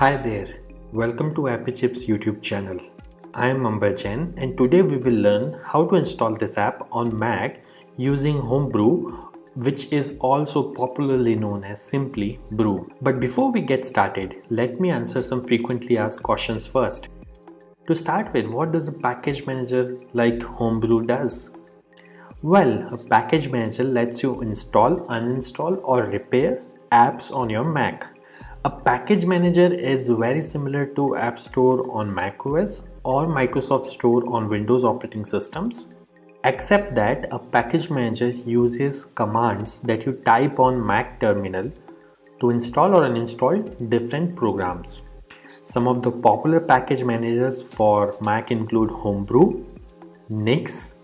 Hi there, welcome to Appy Chips YouTube channel. I am Jain and today we will learn how to install this app on Mac using Homebrew, which is also popularly known as simply Brew. But before we get started, let me answer some frequently asked questions first. To start with, what does a package manager like Homebrew does? Well, a package manager lets you install, uninstall or repair apps on your Mac. A package manager is very similar to App Store on macOS or Microsoft Store on Windows operating systems, except that a package manager uses commands that you type on Mac terminal to install or uninstall different programs. Some of the popular package managers for Mac include Homebrew, Nix,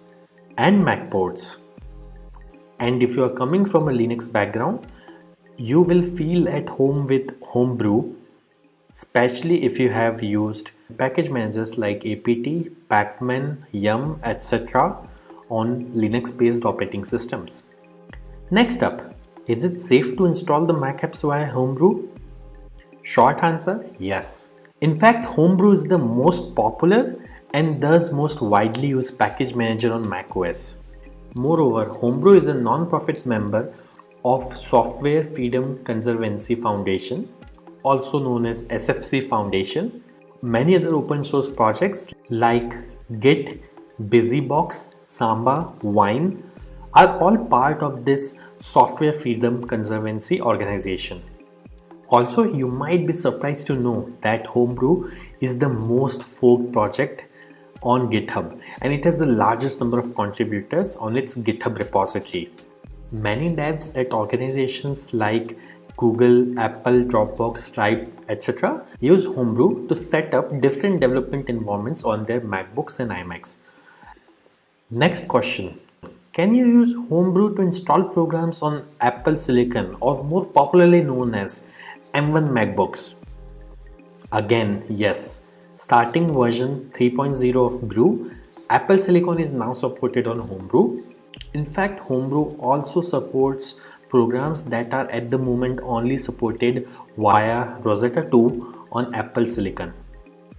and Macports. And if you are coming from a Linux background, you will feel at home with Homebrew, especially if you have used package managers like apt, pacman, yum, etc. on Linux based operating systems. Next up, is it safe to install the Mac apps via Homebrew? Short answer, yes. In fact, Homebrew is the most popular and thus most widely used package manager on macOS. Moreover, Homebrew is a non-profit member of Software Freedom Conservancy Foundation, also known as SFC Foundation. Many other open source projects like Git, BusyBox, Samba, Wine are all part of this Software Freedom Conservancy organization. Also, you might be surprised to know that Homebrew is the most forked project on GitHub and it has the largest number of contributors on its GitHub repository. Many devs at organizations like Google, Apple, Dropbox, Stripe, etc. use Homebrew to set up different development environments on their MacBooks and iMacs. Next question. Can you use Homebrew to install programs on Apple Silicon or more popularly known as M1 MacBooks? Again, yes. Starting version 3.0 of Brew, Apple Silicon is now supported on Homebrew. In fact, Homebrew also supports programs that are at the moment only supported via Rosetta 2 on Apple Silicon.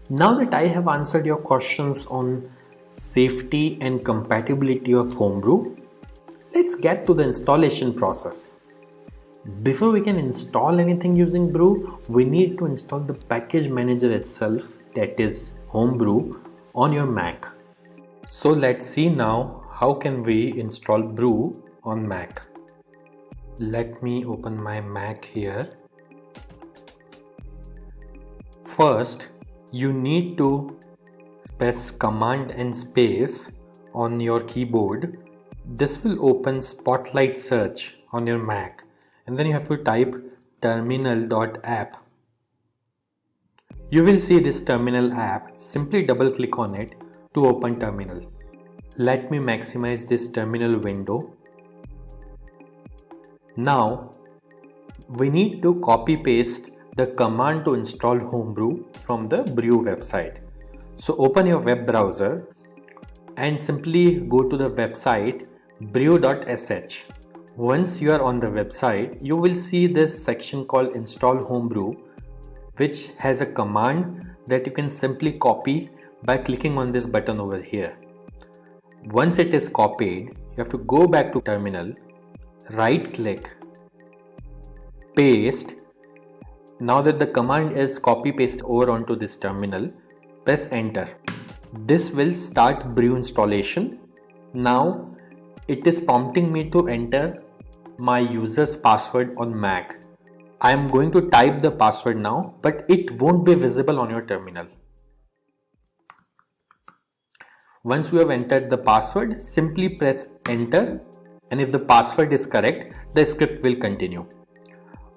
Now that I have answered your questions on safety and compatibility of Homebrew, let's get to the installation process. Before we can install anything using Brew, we need to install the package manager itself, that is Homebrew, on your Mac. So let's see now how can we install Brew on Mac. Let me open my Mac here. First, you need to press Command and space on your keyboard. This will open Spotlight Search on your Mac. And then you have to type terminal.app. You will see this terminal app. Simply double click on it to open terminal. Let me maximize this terminal window. Now we need to copy paste the command to install Homebrew from the Brew website. So open your web browser and simply go to the website brew.sh. Once you are on the website, you will see this section called Install Homebrew, which has a command that you can simply copy by clicking on this button over here. Once it is copied, you have to go back to terminal, right click, paste. Now that the command is copy paste over onto this terminal, press enter. This will start Brew installation. Now it is prompting me to enter my user's password on Mac. I am going to type the password now, but it won't be visible on your terminal. Once you have entered the password, simply press enter, and if the password is correct, the script will continue.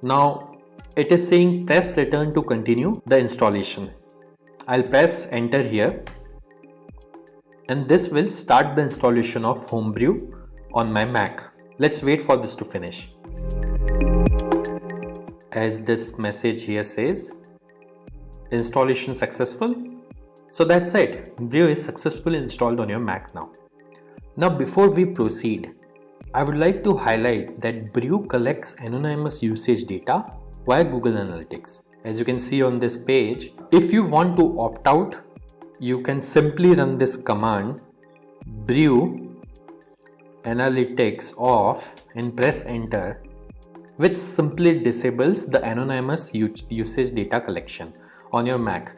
Now it is saying press return to continue the installation. I'll press enter here, and this will start the installation of Homebrew on my Mac. Let's wait for this to finish. As this message here says, installation successful. So that's it. Brew is successfully installed on your Mac now. Now before we proceed, I would like to highlight that Brew collects anonymous usage data via Google Analytics. As you can see on this page, if you want to opt out, you can simply run this command brew analytics off and press enter, which simply disables the anonymous usage data collection on your Mac.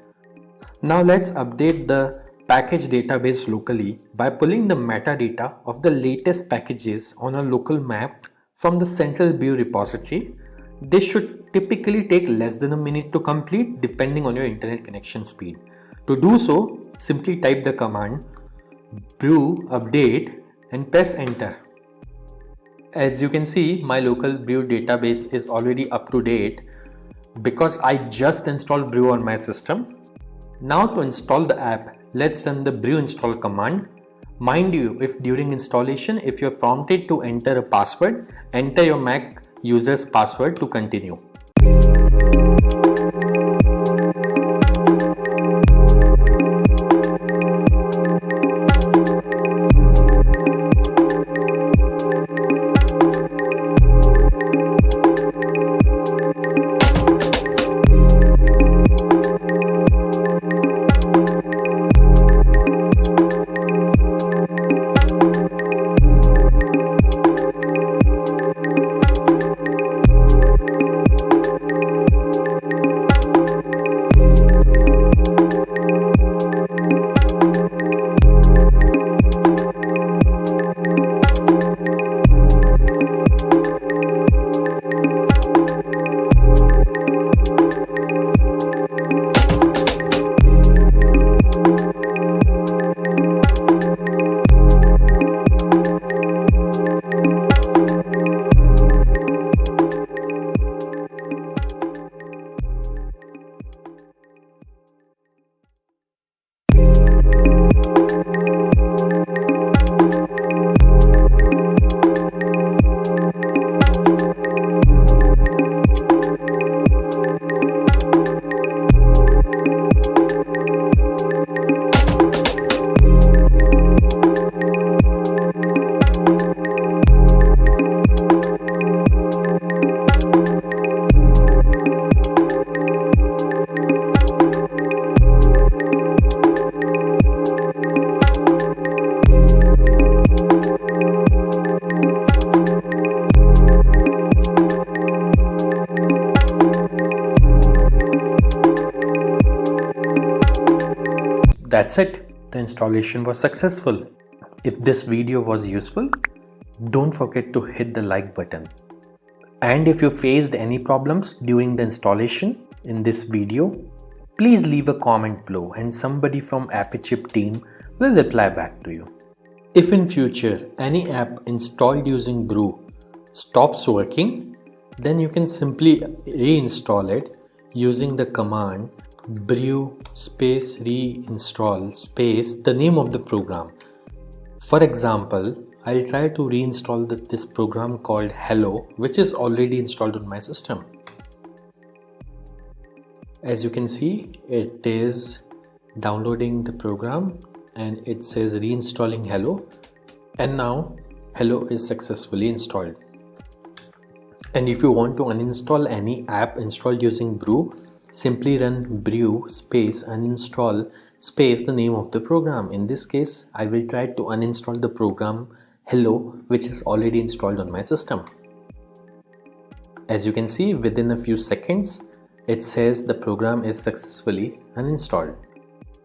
Now let's update the package database locally by pulling the metadata of the latest packages on a local map from the central brew repository. This should typically take less than a minute to complete depending on your internet connection speed. To do so, simply type the command brew update and press enter. As you can see, my local brew database is already up to date because I just installed brew on my system. Now to install the app, let's run the brew install command. Mind you, if during installation, if you're prompted to enter a password, enter your Mac user's password to continue. That's it. The installation was successful. If this video was useful, don't forget to hit the like button. And if you faced any problems during the installation in this video, please leave a comment below and somebody from AppyChip team will reply back to you. If in future any app installed using Brew stops working, then you can simply reinstall it using the command brew space reinstall space the name of the program. For example, I'll try to reinstall this program called Hello, which is already installed on my system. As you can see, it is downloading the program and it says reinstalling Hello, and now Hello is successfully installed. And if you want to uninstall any app installed using Brew, simply run brew space uninstall space the name of the program. In this case, I will try to uninstall the program Hello, which is already installed on my system. As you can see, within a few seconds, it says the program is successfully uninstalled.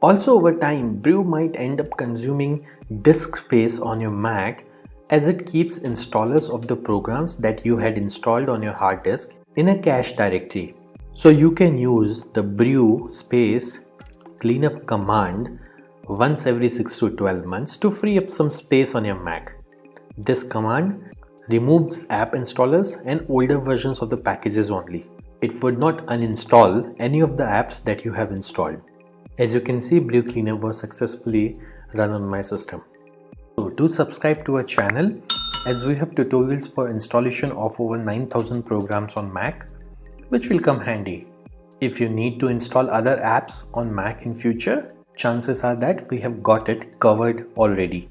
Also, over time, Brew might end up consuming disk space on your Mac as it keeps installers of the programs that you had installed on your hard disk in a cache directory. So you can use the brew space cleanup command once every 6 to 12 months to free up some space on your Mac. This command removes app installers and older versions of the packages only. It would not uninstall any of the apps that you have installed. As you can see, brew cleanup was successfully run on my system. So do subscribe to our channel, as we have tutorials for installation of over 9,000 programs on Mac, which will come handy. If you need to install other apps on Mac in future, chances are that we have got it covered already.